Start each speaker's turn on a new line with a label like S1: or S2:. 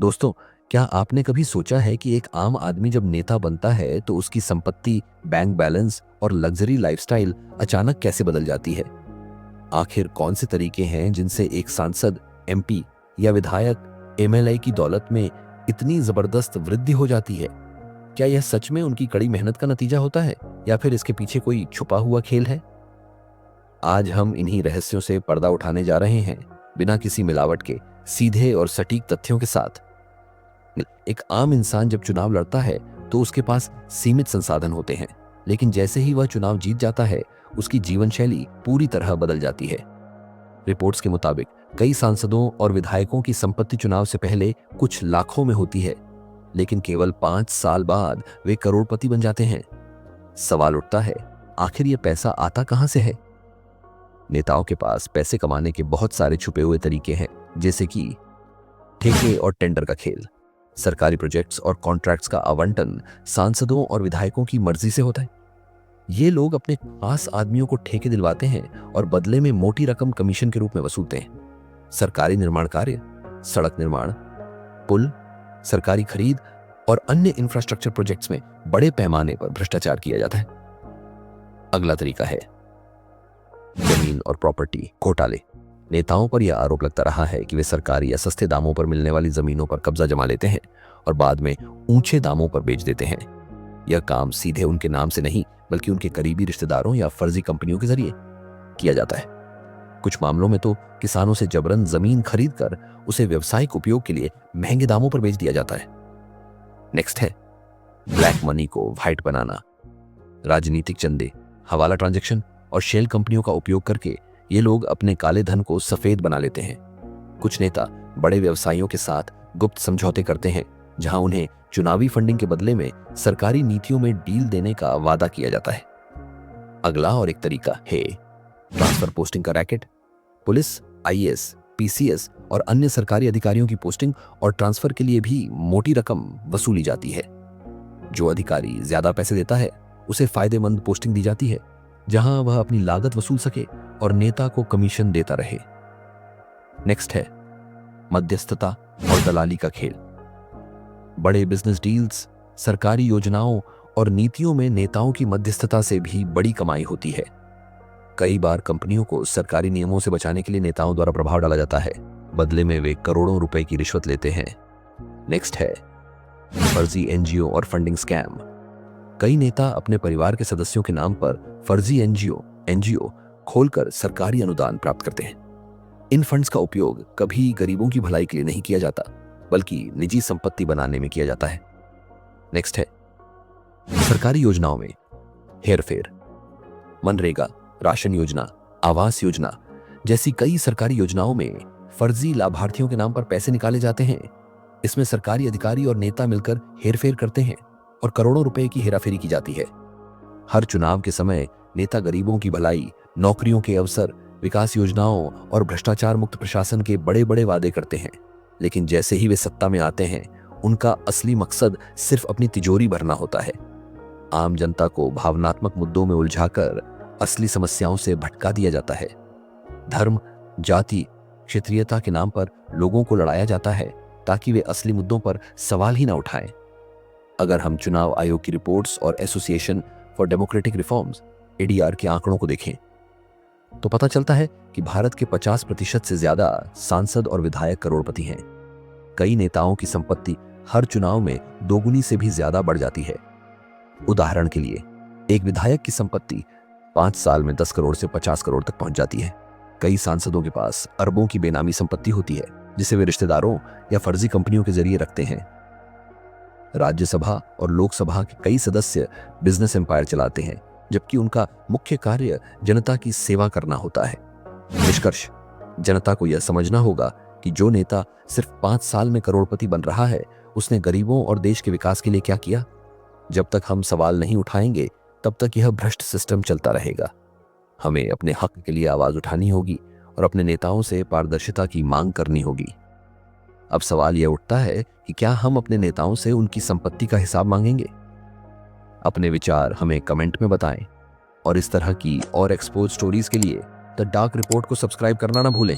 S1: दोस्तों, क्या आपने कभी सोचा है कि एक आम आदमी जब नेता बनता है तो उसकी संपत्ति, बैंक बैलेंस और लग्जरी लाइफस्टाइल अचानक कैसे बदल जाती है? आखिर कौन से तरीके हैं जिनसे एक सांसद, एमपी या विधायक एमएलए की दौलत में इतनी जबरदस्त वृद्धि हो जाती है? क्या यह सच में उनकी कड़ी मेहनत का नतीजा होता है या फिर इसके पीछे कोई छुपा हुआ खेल है? आज हम इन्हीं रहस्यों से पर्दा उठाने जा रहे हैं, बिना किसी मिलावट के, सीधे और सटीक तथ्यों के साथ। एक आम इंसान जब चुनाव लड़ता है तो उसके पास सीमित संसाधन होते हैं, लेकिन जैसे ही वह चुनाव जीत जाता है उसकी जीवन शैली पूरी तरह बदल जाती है। रिपोर्ट्स के मुताबिक कई सांसदों और विधायकों की संपत्ति चुनाव से पहले कुछ लाखों में होती है, लेकिन केवल 5 साल बाद वे करोड़पति बन जाते हैं। सवाल उठता है, आखिर यह पैसा आता कहां से है? नेताओं के पास पैसे कमाने के बहुत सारे छुपे हुए तरीके हैं, जैसे कि ठेके और टेंडर का खेल। सरकारी प्रोजेक्ट्स और कॉन्ट्रैक्ट्स का आवंटन सांसदों और विधायकों की मर्जी से होता है। ये लोग अपने खास आदमियों को ठेके दिलवाते हैं और बदले में मोटी रकम कमीशन के रूप में वसूलते हैं। सरकारी निर्माण कार्य, सड़क निर्माण, पुल, सरकारी खरीद और अन्य इंफ्रास्ट्रक्चर प्रोजेक्ट्स में बड़े पैमाने पर भ्रष्टाचार किया जाता है। अगला तरीका है जमीन और प्रॉपर्टी घोटाले। नेताओं पर यह आरोप लगता रहा है कि वे सरकारी या सस्ते दामों पर मिलने वाली जमीनों पर कब्जा जमा लेते हैं और बाद में ऊंचे दामों पर बेच देते हैं। यह काम सीधे उनके नाम से नहीं, बल्कि उनके करीबी रिश्तेदारों या फर्जी कंपनियों के जरिए किया जाता है। कुछ मामलों में तो किसानों से जबरन जमीन खरीदकर उसे व्यावसायिक उपयोग के लिए महंगे दामों पर बेच दिया जाता है। नेक्स्ट है ब्लैक मनी को व्हाइट बनाना। राजनीतिक चंदे, हवाला ट्रांजैक्शन और शेल कंपनियों का उपयोग करके ये लोग अपने काले धन को सफेद बना लेते हैं। कुछ नेता बड़े व्यवसायियों के साथ गुप्त समझौते करते हैं, जहां उन्हें चुनावी फंडिंग के बदले में सरकारी नीतियों में डील देने का वादा किया जाता है। अगला और एक तरीका है ट्रांसफर पोस्टिंग का रैकेट। पुलिस, आईएएस, पीसीएस और अन्य सरकारी अधिकारियों की पोस्टिंग और ट्रांसफर के लिए भी मोटी रकम वसूली जाती है। जो अधिकारी ज्यादा पैसे देता है उसे फायदेमंद पोस्टिंग दी जाती है, जहां वह अपनी लागत वसूल सके और नेता को कमीशन देता रहे। नेक्स्ट है मध्यस्थता और दलाली का खेल। बड़े बिजनेस डील्स, सरकारी योजनाओं और नीतियों में नेताओं की मध्यस्थता से भी बड़ी कमाई होती है। कई बार कंपनियों को सरकारी नियमों से बचाने के लिए नेताओं द्वारा प्रभाव डाला जाता है। बदले में वे करोड़ों रुपए की रिश्वत लेते हैं। नेक्स्ट है फर्जी एनजीओ और फंडिंग स्कैम। कई नेता अपने परिवार के सदस्यों के नाम पर फर्जी एनजीओ खोलकर सरकारी अनुदान प्राप्त करते हैं। इन फंड्स का उपयोग कभी गरीबों की भलाई के लिए नहीं किया जाता, बल्कि निजी संपत्ति बनाने में किया जाता है। नेक्स्ट है सरकारी योजनाओं में हेरफेर। मनरेगा, राशन योजना, आवास योजना जैसी कई सरकारी योजनाओं में फर्जी लाभार्थियों के नाम पर पैसे निकाले जाते हैं। इसमें सरकारी अधिकारी और नेता मिलकर हेरफेर करते हैं और करोड़ों रुपए की हेराफेरी की जाती है। हर चुनाव के समय नेता गरीबों की भलाई, नौकरियों के अवसर, विकास योजनाओं और भ्रष्टाचार मुक्त प्रशासन के बड़े बड़े वादे करते हैं, लेकिन जैसे ही वे सत्ता में आते हैं उनका असली मकसद सिर्फ अपनी तिजोरी भरना होता है। आम जनता को भावनात्मक मुद्दों में उलझाकर असली समस्याओं से भटका दिया जाता है। धर्म, जाति, क्षेत्रीयता के नाम पर लोगों को लड़ाया जाता है ताकि वे असली मुद्दों पर सवाल ही ना उठाएं। अगर हम चुनाव आयोग की रिपोर्ट्स और association for democratic reforms ADR के आंकड़ों को देखें तो पता चलता है कि भारत के 50% से ज्यादा सांसद और विधायक करोड़पति हैं। कई नेताओं की संपत्ति हर चुनाव में दोगुनी से भी ज्यादा बढ़ जाती है। उदाहरण के लिए, एक विधायक की संपत्ति 5 साल में 10 करोड़ से 50 करोड़ तक पहुंच जाती है। कई सांसदों के पास अरबों की बेनामी संपत्ति होती है, जिसे वे रिश्तेदारों या फर्जी कंपनियों के जरिए रखते हैं। राज्यसभा और लोकसभा के कई सदस्य बिजनेस एम्पायर चलाते हैं, जबकि उनका मुख्य कार्य जनता की सेवा करना होता है। निष्कर्ष, जनता को यह समझना होगा कि जो नेता सिर्फ 5 साल में करोड़पति बन रहा है, उसने गरीबों और देश के विकास के लिए क्या किया। जब तक हम सवाल नहीं उठाएंगे, तब तक यह भ्रष्ट सिस्टम चलता रहेगा। हमें अपने हक के लिए आवाज उठानी होगी और अपने नेताओं से पारदर्शिता की मांग करनी होगी। अब सवाल यह उठता है कि क्या हम अपने नेताओं से उनकी संपत्ति का हिसाब मांगेंगे? अपने विचार हमें कमेंट में बताएं और इस तरह की और एक्सपोज स्टोरीज के लिए द डार्क रिपोर्ट को सब्सक्राइब करना ना भूलें।